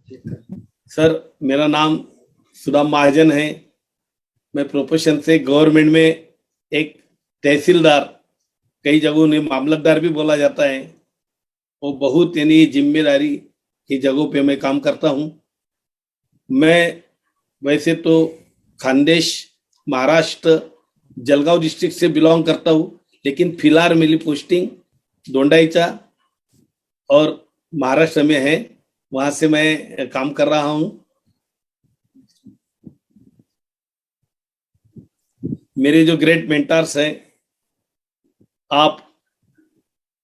Sir, मेरा नाम सुदाम महाजन है। मैं प्रोफेशन से गवर्नमेंट में एक तहसीलदार, कई जगहों में मामलतदार भी बोला जाता है, वो बहुत यानी जिम्मेदारी की जगहों पे मैं काम करता हूँ। मैं वैसे तो खानदेश, महाराष्ट्र, जलगांव डिस्ट्रिक्ट से बिलोंग करता हूँ, लेकिन फिलहाल मेरी पोस्टिंग दोंडाईचा और महाराष्ट्र में है। वहां से मैं काम कर रहा हूँ। मेरे जो ग्रेट मेंटर्स हैं, आप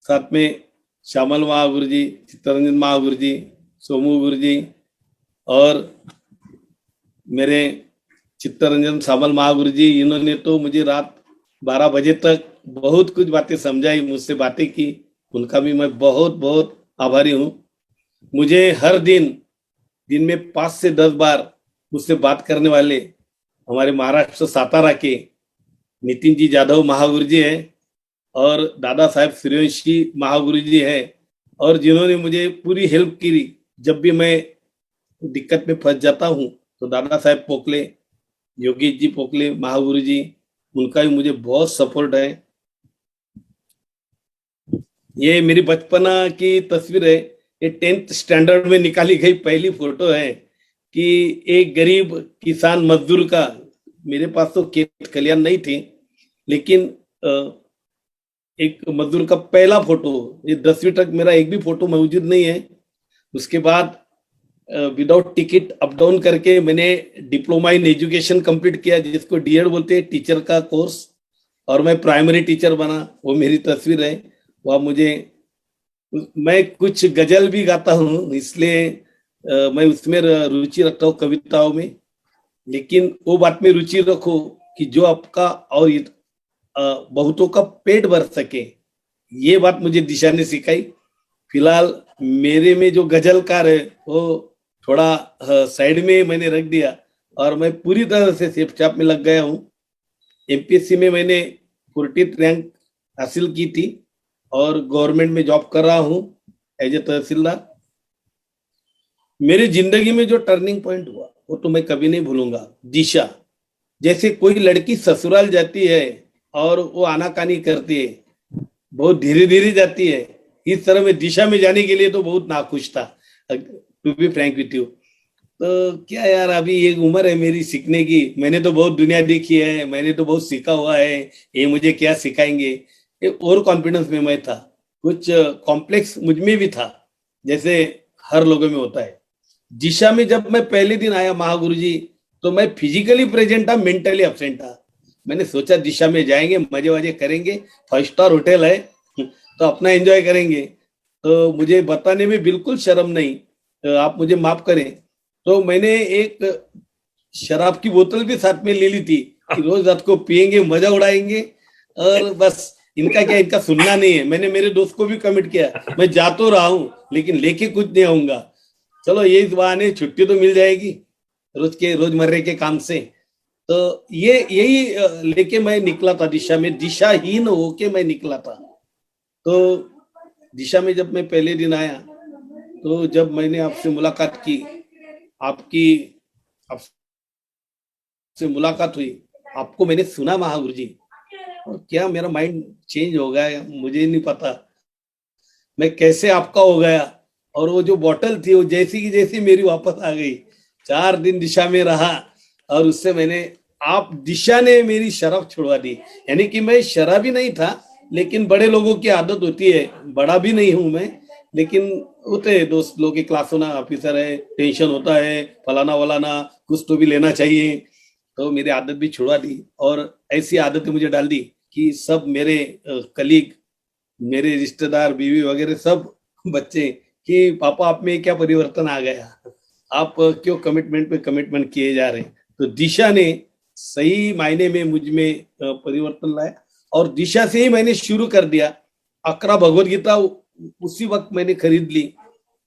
साथ में श्यामल महागुरु जी, चित्तरंजन महागुरु जी, सोमू गुरु जी और मेरे चित्तरंजन श्यामल महागुरु जी, इन्होंने तो मुझे रात 12 बजे तक बहुत कुछ बातें समझाई, मुझसे बातें की। उनका भी मैं बहुत बहुत आभारी हूँ। मुझे हर दिन में 5 से 10 बार मुझसे बात करने वाले हमारे महाराष्ट्र सातारा के नितिन जी जाधव महागुरु जी हैं और दादा साहेब सूर्यवंशी महागुरु जी हैं, और जिन्होंने मुझे पूरी हेल्प की। जब भी मैं दिक्कत में फंस जाता हूँ तो दादा साहेब पोकले, योगेश जी पोकले महागुरु जी, उनका भी मुझे बहुत सपोर्ट है। ये मेरी बचपना की तस्वीर है। ये 10th स्टैंडर्ड में निकाली गई पहली फोटो है कि एक गरीब किसान मजदूर का, मेरे पास तो खेत खलियान नहीं थी, लेकिन एक मजदूर का पहला फोटो, ये 10वीं तक मेरा एक भी फोटो मौजूद नहीं है। उसके बाद विदाउट टिकट अप डाउन करके मैंने डिप्लोमा इन एजुकेशन कंप्लीट किया, जिसको डीएड बोलते हैं, टीचर का कोर्स, और मैं प्राइमरी टीचर बना। वो मेरी तस्वीर है। वह मुझे, मैं कुछ गजल भी गाता हूँ, इसलिए मैं उसमें रुचि रखता हूँ, कविताओं में। लेकिन वो बात में रुचि रखो कि जो आपका और बहुतों का पेट भर सके, ये बात मुझे दिशा ने सिखाई। फिलहाल मेरे में जो गजलकार है वो थोड़ा साइड में मैंने रख दिया और मैं पूरी तरह से सेफ चाप में लग गया हूँ। एमपीएससी में मैंने 14th रैंक हासिल की थी और गवर्नमेंट में जॉब कर रहा हूँ एज ए तहसीलदार। मेरी जिंदगी में जो टर्निंग पॉइंट हुआ वो तो मैं कभी नहीं भूलूंगा। दिशा, जैसे कोई लड़की ससुराल जाती है और वो आनाकानी करती है, बहुत धीरे धीरे जाती है, इस तरह में दिशा में जाने के लिए तो बहुत नाखुश था, to be frank with you. तो क्या यार, अभी एक उम्र है मेरी सीखने की, मैंने तो बहुत दुनिया देखी है, मैंने तो बहुत सीखा हुआ है, ये मुझे क्या सिखाएंगे। एक ओवर कॉन्फिडेंस में मैं था, कुछ कॉम्प्लेक्स मुझ में भी था, जैसे हर लोगों में होता है। दिशा में जब मैं पहले दिन आया महागुरु जी, तो मैं फिजिकली प्रेजेंट था, मेंटली एब्सेंट था। मैंने सोचा दिशा में जाएंगे, मजे वजे करेंगे, 5 स्टार होटल है तो अपना एंजॉय करेंगे। तो मुझे बताने में बिल्कुल शर्म नहीं, आप मुझे माफ करें। तो मैंने एक शराब की बोतल भी साथ में ले ली थी कि रोज रात को पियेंगे, मजा उड़ाएंगे, और बस इनका क्या, इनका सुनना नहीं है। मैंने मेरे दोस्त को भी कमिट किया, मैं जा तो रहा हूँ लेकिन लेके कुछ नहीं आऊंगा। चलो ये इस बहाने छुट्टी तो मिल जाएगी रोजमर्रे के काम से। तो ये यही लेके मैं निकला था दिशा में, दिशाहीन होके मैं निकला था। तो दिशा में जब मैं पहले दिन आया, तो जब मैंने आपसे मुलाकात की, आपसे मुलाकात हुई, आपको मैंने सुना महागुरु जी, और क्या मेरा माइंड चेंज हो गया, मुझे नहीं पता मैं कैसे आपका हो गया। और वो जो बोतल थी वो जैसी की जैसी मेरी वापस आ गई। 4 दिन दिशा में रहा और उससे दिशा ने मेरी शराब छुड़वा दी। यानी कि मैं शराबी नहीं था, लेकिन बड़े लोगों की आदत होती है, बड़ा भी नहीं हूं मैं, लेकिन होते हैं दोस्त लोग की, क्लास होना, ऑफिसर है, टेंशन होता है, फलाना वलाना, कुछ तो भी लेना चाहिए। तो मेरी आदत भी छुड़वा दी और ऐसी आदतें मुझे डाल दी कि सब मेरे कलीग, मेरे रिश्तेदार, बीवी वगैरह सब बच्चे कि पापा आप में क्या परिवर्तन आ गया, आप क्यों कमिटमेंट पे कमिटमेंट किए जा रहे हैं। तो दिशा ने सही मायने में मुझ में परिवर्तन लाया और दिशा से ही मैंने शुरू कर दिया। 11 भगवत गीता उसी वक्त मैंने खरीद ली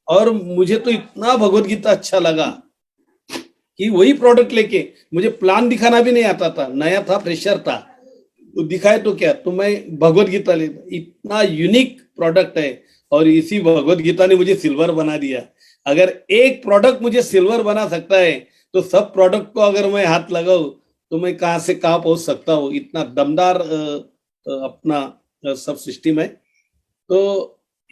और मुझे तो इतना भगवत गीता अच्छा लगा कि वही प्रोडक्ट लेके, मुझे प्लान दिखाना भी नहीं आता था, नया था, फ्रेशर था, तो दिखाए तो क्या, तो मैं भगवत गीता ले, इतना यूनिक प्रोडक्ट है और इसी भगवत गीता ने मुझे सिल्वर बना दिया। अगर एक प्रोडक्ट मुझे सिल्वर बना सकता है तो सब प्रोडक्ट को अगर मैं हाथ लगाऊं तो मैं कहां से कहां पहुंच सकता हूं। इतना दमदार अपना सब सिस्टम है। तो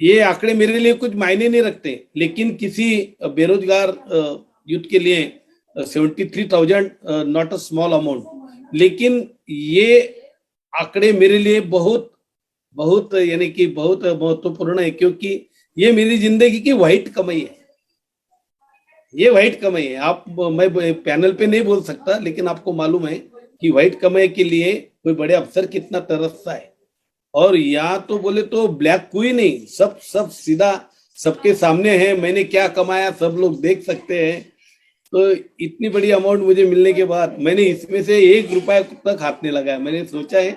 ये आंकड़े मेरे लिए कुछ मायने नहीं रखते, लेकिन किसी बेरोजगार यूथ के लिए 73,000 नॉट अ स्मॉल अमाउंट। लेकिन ये आंकड़े मेरे लिए बहुत बहुत यानी कि बहुत महत्वपूर्ण है, क्योंकि ये मेरी जिंदगी की व्हाइट कमाई है। ये व्हाइट कमाई है। आप मैं पैनल पे नहीं बोल सकता, लेकिन आपको मालूम है कि व्हाइट कमाई के लिए कोई बड़े अफसर कितना तरसता है। और यहाँ तो बोले तो ब्लैक कोई नहीं, सब सब सीधा सबके सामने है। मैंने क्या कमाया सब लोग देख सकते हैं। तो इतनी बड़ी अमाउंट मुझे मिलने के बाद मैंने इसमें से 1 रुपया तक हाथ नहीं लगाया। मैंने सोचा है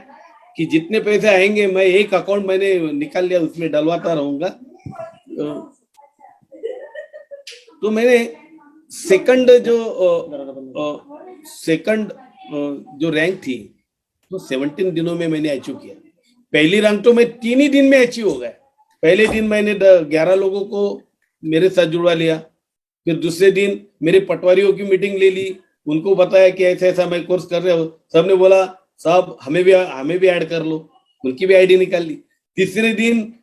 कि जितने पैसे आएंगे मैं एक अकाउंट मैंने निकाल लिया, उसमें डलवाता रहूंगा। तो मैंने सेकंड जो रैंक थी तो 17 दिनों में मैंने अचीव किया। पहली रैंक तो मैं 3 ही दिन में अचीव हो गया। पहले दिन मैंने 11 लोगों को मेरे साथ जुड़वा लिया। फिर दूसरे दिन मेरे पटवारियों की मीटिंग ले ली, उनको बताया कि ऐसा ऐसा मैं कोर्स कर रहे हो। सबने बोला साहब हमें भी ऐड कर लो, उनकी भी आईडी निकाल ली। तीसरे दिन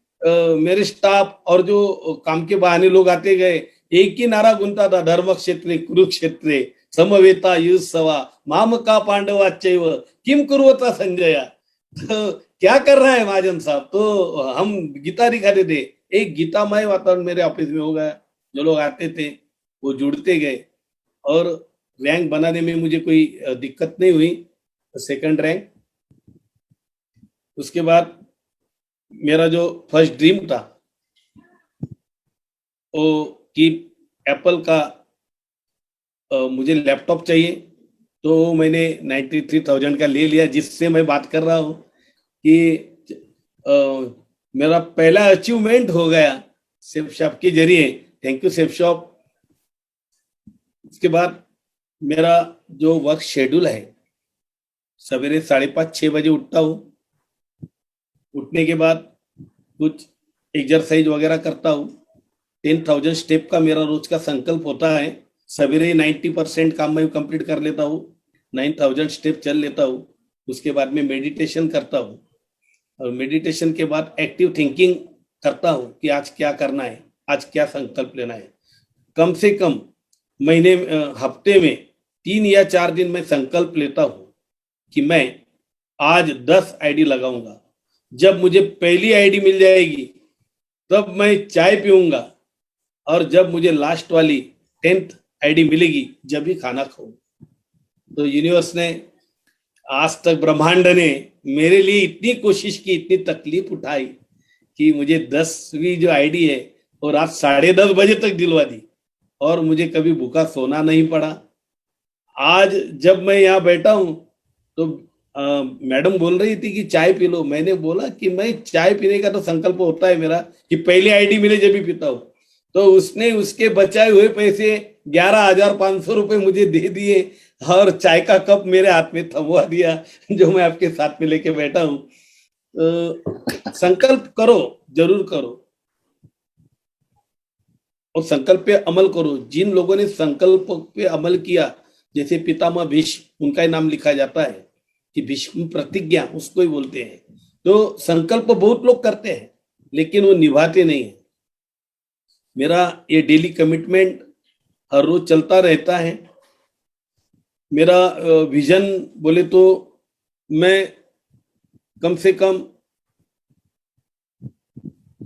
मेरे स्टाफ और जो काम के बहाने लोग आते गए, एक ही नारा गुंता था, धर्म क्षेत्रे कुरुक्षेत्रे समवेता युत्सवा माम का पांडवाच्चैव किम कुर्वता संजया। तो क्या कर रहा है महाजन साहब, तो हम गीता दिखाते थे। एक गीतामय वातावरण मेरे ऑफिस में हो गया। जो लोग आते थे वो जुड़ते गए और रैंक बनाने में मुझे कोई दिक्कत नहीं हुई। Second rank. उसके बाद मेरा जो फर्स्ट ड्रीम था वो कि एप्पल का मुझे लैपटॉप चाहिए, तो मैंने 93,000 का ले लिया। जिससे मैं बात कर रहा हूं कि मेरा पहला अचीवमेंट हो गया सेफ शॉप के जरिए। Thank you safe shop. उसके बाद मेरा जो वर्क शेड्यूल है, सवेरे 5:30-6 बजे उठता हूँ। उठने के बाद कुछ एक्सरसाइज वगैरह करता हूँ। 10,000 स्टेप का मेरा रोज का संकल्प होता है। सवेरे 90% काम मैं कंप्लीट कर लेता हूँ, 9,000 स्टेप चल लेता हूँ। उसके बाद में मेडिटेशन करता हूँ और मेडिटेशन के बाद एक्टिव थिंकिंग करता हूँ कि आज क्या करना है, आज क्या संकल्प लेना है। कम से कम महीने हफ्ते में 3 या 4 दिन मैं संकल्प लेता हूँ कि मैं आज 10 आईडी लगाऊंगा। जब मुझे पहली आईडी मिल जाएगी तब मैं चाय पीऊंगा, और जब मुझे लास्ट वाली 10th आईडी मिलेगी जब भी खाना खाऊं। तो यूनिवर्स ने आज तक, ब्रह्मांड ने मेरे लिए इतनी कोशिश की, इतनी तकलीफ उठाई कि मुझे 10वीं जो आईडी है वो रात 10:30 बजे तक दिलवा दी, और मुझे कभी भूखा सोना नहीं पड़ा। आज जब मैं यहाँ बैठा हूं तो मैडम बोल रही थी कि चाय पी लो। मैंने बोला कि मैं चाय पीने का तो संकल्प होता है मेरा कि पहली आईडी मिले जब भी पीता हूं। तो उसने उसके बचाए हुए पैसे 11,500 रुपए मुझे दे दिए और चाय का कप मेरे हाथ में थमवा दिया, जो मैं आपके साथ में लेके बैठा हूं। संकल्प करो, जरूर करो, और संकल्प पे अमल करो। जिन लोगों ने संकल्प पे अमल किया, जैसे पितामह भीष्म, उनका नाम लिखा जाता है कि भीष्म प्रतिज्ञा उसको ही बोलते हैं। तो संकल्प बहुत लोग करते हैं लेकिन वो निभाते नहीं है। मेरा ये डेली कमिटमेंट हर रोज चलता रहता है। मेरा विजन बोले तो मैं कम से कम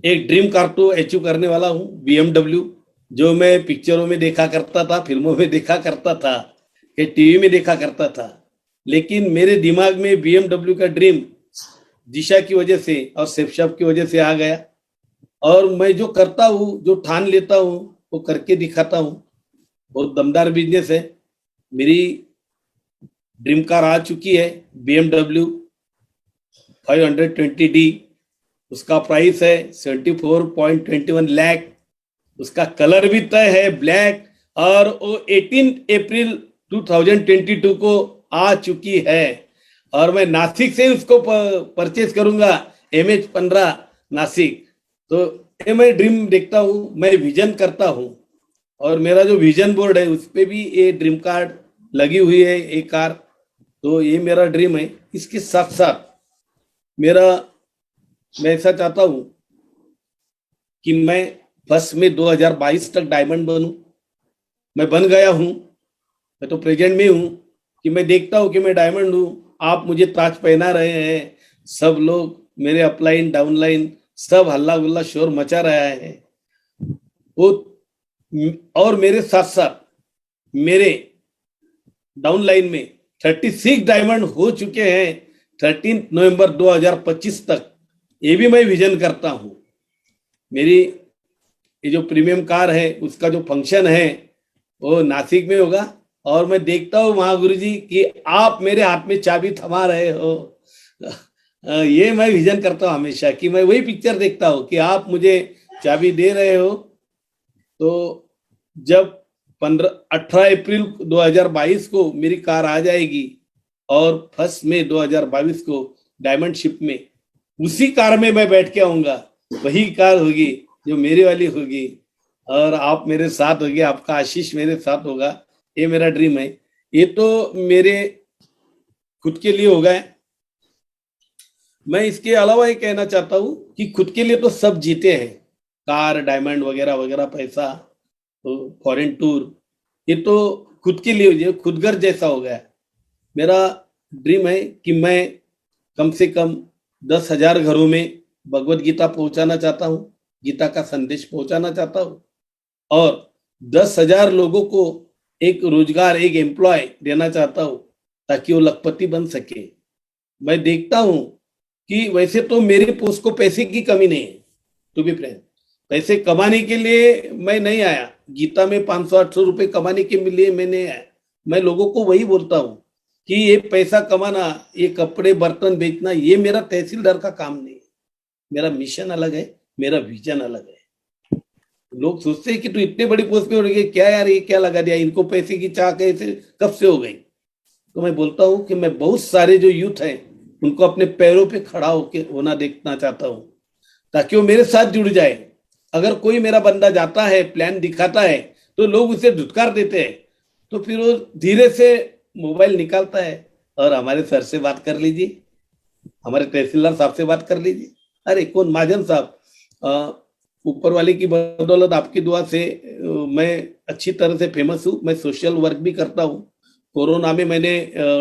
एक ड्रीम कार तो अचीव करने वाला हूं, BMW, जो मैं पिक्चरों में देखा करता था, फिल्मों में देखा करता था, टीवी में देखा करता था। लेकिन मेरे दिमाग में BMW का ड्रीम दिशा की वजह से और सेफ शॉप की वजह से आ गया। और मैं जो करता हूँ, जो ठान लेता हूँ, वो करके दिखाता हूँ। बहुत दमदार बिजनेस है। मेरी ड्रीम कार आ चुकी है, BMW 520D। उसका प्राइस है 74.21 लाख। उसका कलर भी तय है, ब्लैक, और वो 18 अप्रैल 2022 को आ चुकी है। और मैं नासिक से उसको परचेज करूंगा, MH15 नासिक। तो ये मैं ड्रीम देखता हूं, मैं विजन करता हूं और मेरा जो विजन बोर्ड है उस पे भी ये ड्रीम कार्ड लगी हुई है, एक कार। तो ये मेरा ड्रीम है। इसके साथ साथ मेरा मैं ऐसा चाहता हूँ कि मैं फर्स्ट में 2022 तक डायमंड बनूं। मैं बन गया हूँ, मैं तो प्रेजेंट में हूँ कि मैं देखता हूँ कि मैं डायमंड हूँ। आप मुझे ताज पहना रहे हैं, सब लोग मेरे अपलाइन डाउनलाइन सब हल्ला गुल्ला शोर मचा रहा है वो। और मेरे साथ साथ मेरे डाउनलाइन में 36 डायमंड हो चुके हैं 13 नवंबर 2025 तक। ये भी मैं विजन करता हूँ। मेरी ये जो प्रीमियम कार है उसका जो फंक्शन है वो नासिक में होगा। और मैं देखता हूँ महागुरु जी कि आप मेरे हाथ में चाबी थमा रहे हो। ये मैं विजन करता हूँ हमेशा कि मैं वही पिक्चर देखता हूँ कि आप मुझे चाबी दे रहे हो। तो जब 18 अप्रैल 2022 को मेरी कार आ जाएगी और 1 मई 2022 को डायमंड शिप में उसी कार में मैं बैठ के आऊंगा। वही कार होगी जो मेरी वाली होगी और आप मेरे साथ होगे, आपका आशीष मेरे साथ होगा। ये मेरा ड्रीम है। ये तो मेरे खुद के लिए होगा। मैं इसके अलावा ये कहना चाहता हूँ कि खुद के लिए तो सब जीते हैं, कार डायमंड वगैरह वगैरह, पैसा, तो फॉरेन टूर, ये तो खुद के लिए जो खुद घर जैसा हो गया। मेरा ड्रीम है कि मैं कम से कम 10,000 घरों में भगवत गीता पहुंचाना चाहता हूँ, गीता का संदेश पहुंचाना चाहता हूँ। और 10,000 लोगों को एक रोजगार, एक एम्प्लॉय देना चाहता हूँ ताकि वो लखपति बन सके। मैं देखता हूँ कि वैसे तो मेरे पोस्ट को पैसे की कमी नहीं है, टू बी फ्रैंक। पैसे कमाने के लिए मैं नहीं आया, गीता में 500-800 रुपए कमाने के लिए मैं नहीं आया। मैं लोगों को वही बोलता हूँ कि ये पैसा कमाना, ये कपड़े बर्तन बेचना, ये मेरा तहसीलदार का काम नहीं है। मेरा मिशन अलग है, मेरा विजन अलग है। लोग सोचते हैं कि तू इतने बड़ी पोस्ट पे हो गई, क्या यार ये क्या लगा दिया, इनको पैसे की चाह कैसे कब से हो गई। तो मैं बोलता हूँ कि मैं बहुत सारे जो यूथ हैं उनको अपने पैरों पे खड़ा होके होना देखना चाहता हूँ ताकि वो मेरे साथ जुड़ जाए। अगर कोई मेरा बंदा जाता है, प्लान दिखाता है, तो लोग उसे धुतकार देते हैं। तो फिर वो धीरे से मोबाइल निकालता है और हमारे सर से बात कर लीजिए, हमारे तहसीलदार साहब से बात कर लीजिए। अरे कौन महाजन साहब, ऊपर वाले की बदौलत आपकी दुआ से मैं अच्छी तरह से फेमस हूँ। मैं सोशल वर्क भी करता हूँ। कोरोना में मैंने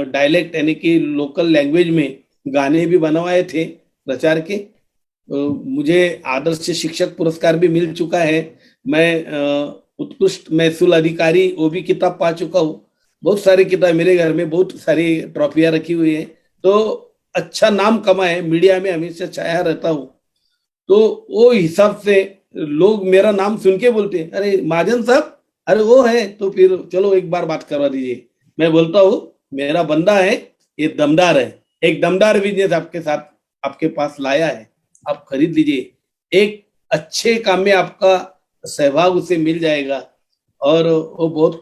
डायलेक्ट यानी कि लोकल लैंग्वेज में गाने भी बनवाए थे प्रचार के। मुझे आदर्श शिक्षक पुरस्कार भी मिल चुका है। मैं उत्कृष्ट महसूल अधिकारी वो भी किताब पा चुका हूँ। बहुत सारी किताब मेरे घर में, बहुत सारी ट्रॉफियां रखी हुई है। तो अच्छा नाम कमाए, मीडिया में हमेशा छाया रहता हूँ। तो वो हिसाब से लोग मेरा नाम सुन के बोलते हैं, अरे महाजन साहब, अरे वो है, तो फिर चलो एक बार बात करवा दीजिए। मैं बोलता हूँ मेरा बंदा है, ये दमदार है, एक दमदार बिजनेस आपके साथ आपके पास लाया है, आप खरीद लीजिए। एक अच्छे काम में आपका सहभाग उसे मिल जाएगा और वो बहुत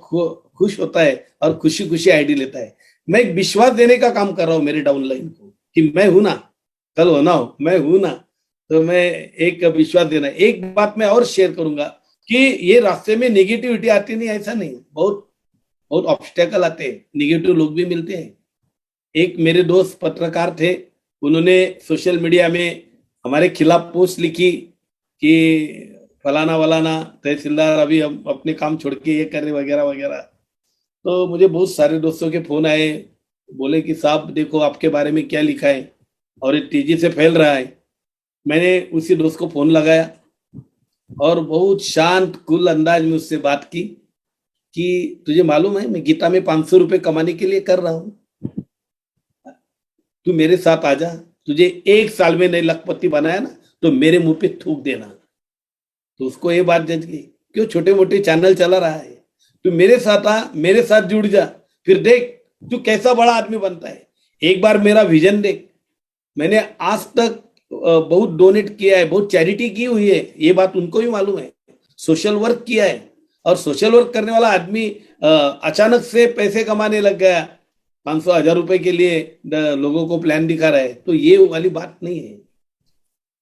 खुश होता है और खुशी खुशी आईडी लेता है। मैं एक विश्वास देने का काम कर रहा हूँ मेरे डाउनलाइन को कि मैं हूं ना, कल होना हो मैं हूं ना। तो मैं एक विश्वास देना। एक बात मैं और शेयर करूंगा कि ये रास्ते में नेगेटिविटी आती नहीं, ऐसा नहीं, बहुत बहुत ऑब्स्टेकल आते हैं, नेगेटिव लोग भी मिलते हैं। एक मेरे दोस्त पत्रकार थे, उन्होंने सोशल मीडिया में हमारे खिलाफ पोस्ट लिखी कि फलाना वलाना तहसीलदार अभी हम अपने काम छोड़ के ये कर रहे वगैरह वगैरह। तो मुझे बहुत सारे दोस्तों के फोन आए, बोले कि साहब देखो आपके बारे में क्या लिखा है और ये तेजी से फैल रहा है। मैंने उसी दोस्त को फोन लगाया और बहुत शांत कुल अंदाज में उससे बात की कि तुझे मालूम है मैं गीता में 500 रुपए कमाने के लिए कर रहा हूं, तू मेरे साथ आ जा, तुझे 1 साल में नहीं लखपति बनाया ना तो मेरे मुंह पे थूक देना। तो उसको ये बात जज गई, क्यों छोटे मोटे चैनल चला रहा है, तू मेरे साथ आ, मेरे साथ जुड़ जा, फिर देख तू कैसा बड़ा आदमी बनता है। एक बार मेरा विजन देख। मैंने आज तक बहुत डोनेट किया है, बहुत चैरिटी की हुई है, ये बात उनको भी मालूम है। सोशल वर्क किया है और सोशल वर्क करने वाला आदमी अचानक से पैसे कमाने लग गया, 500-1000 रुपए के लिए लोगों को प्लान दिखा रहा है, तो ये वाली बात नहीं है।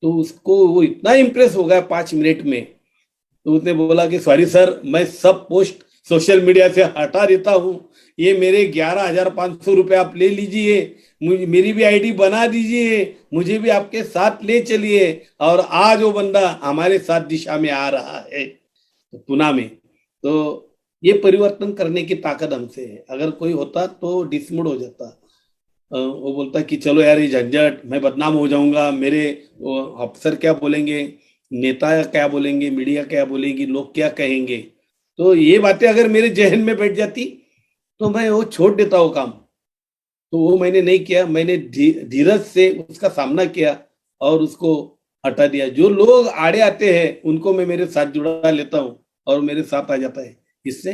तो उसको वो इतना इंप्रेस हो गया 5 मिनट में तो उसने बोला कि सॉरी सर, मैं सब पोस्ट सोशल मीडिया से हटा देता हूँ, ये मेरे 11,500 रुपये आप ले लीजिए, मेरी भी आईडी बना दीजिए, मुझे भी आपके साथ ले चलिए। और आज वो बंदा हमारे साथ दिशा में आ रहा है पुणे में। तो ये परिवर्तन करने की ताकत हमसे है। अगर कोई होता तो डिसमूड हो जाता, वो बोलता कि चलो यार ये झंझट, मैं बदनाम हो जाऊंगा, मेरे अफसर क्या बोलेंगे, नेता क्या बोलेंगे, मीडिया क्या बोलेगी, लोग क्या कहेंगे। तो ये बातें अगर मेरे जहन में बैठ जाती तो मैं वो छोड़ देता वो काम। तो वो मैंने नहीं किया, मैंने धीरज से उसका सामना किया और उसको हटा दिया। जो लोग आड़े आते हैं उनको मैं मेरे साथ जुड़ा लेता हूँ और मेरे साथ आ जाता है। इससे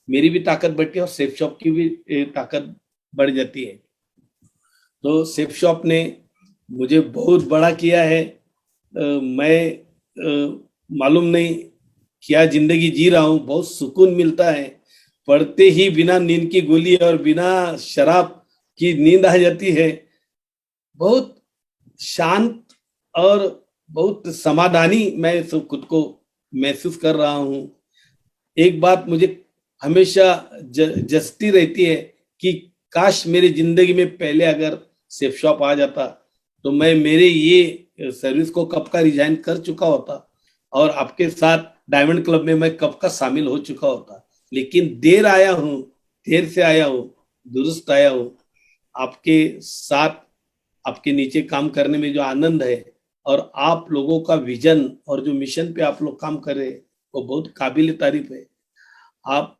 मेरी भी ताकत बढ़ती है और सेफ शॉप की भी ताकत बढ़ जाती है। तो सेफ शॉप ने मुझे बहुत बड़ा किया है। मैं मालूम नहीं क्या जिंदगी जी रहा हूँ, बहुत सुकून मिलता है। पढ़ते ही बिना नींद की गोली और बिना शराब की नींद आ जाती है। बहुत शांत और बहुत समाधानी मैं खुद को महसूस कर रहा हूँ। एक बात मुझे हमेशा जसती रहती है कि काश मेरी जिंदगी में पहले अगर सेफ शॉप आ जाता तो मैं मेरे ये सर्विस को कब का रिजाइन कर चुका होता और आपके साथ डायमंड क्लब में मैं कब का शामिल हो चुका होता। लेकिन देर आया हूँ, देर से आया हूँ, दुरुस्त आया हूँ। आपके साथ, आपके नीचे काम करने में जो आनंद है और आप लोगों का विजन और जो मिशन पे आप लोग काम कर रहे हैं वो बहुत काबिल तारीफ है। आप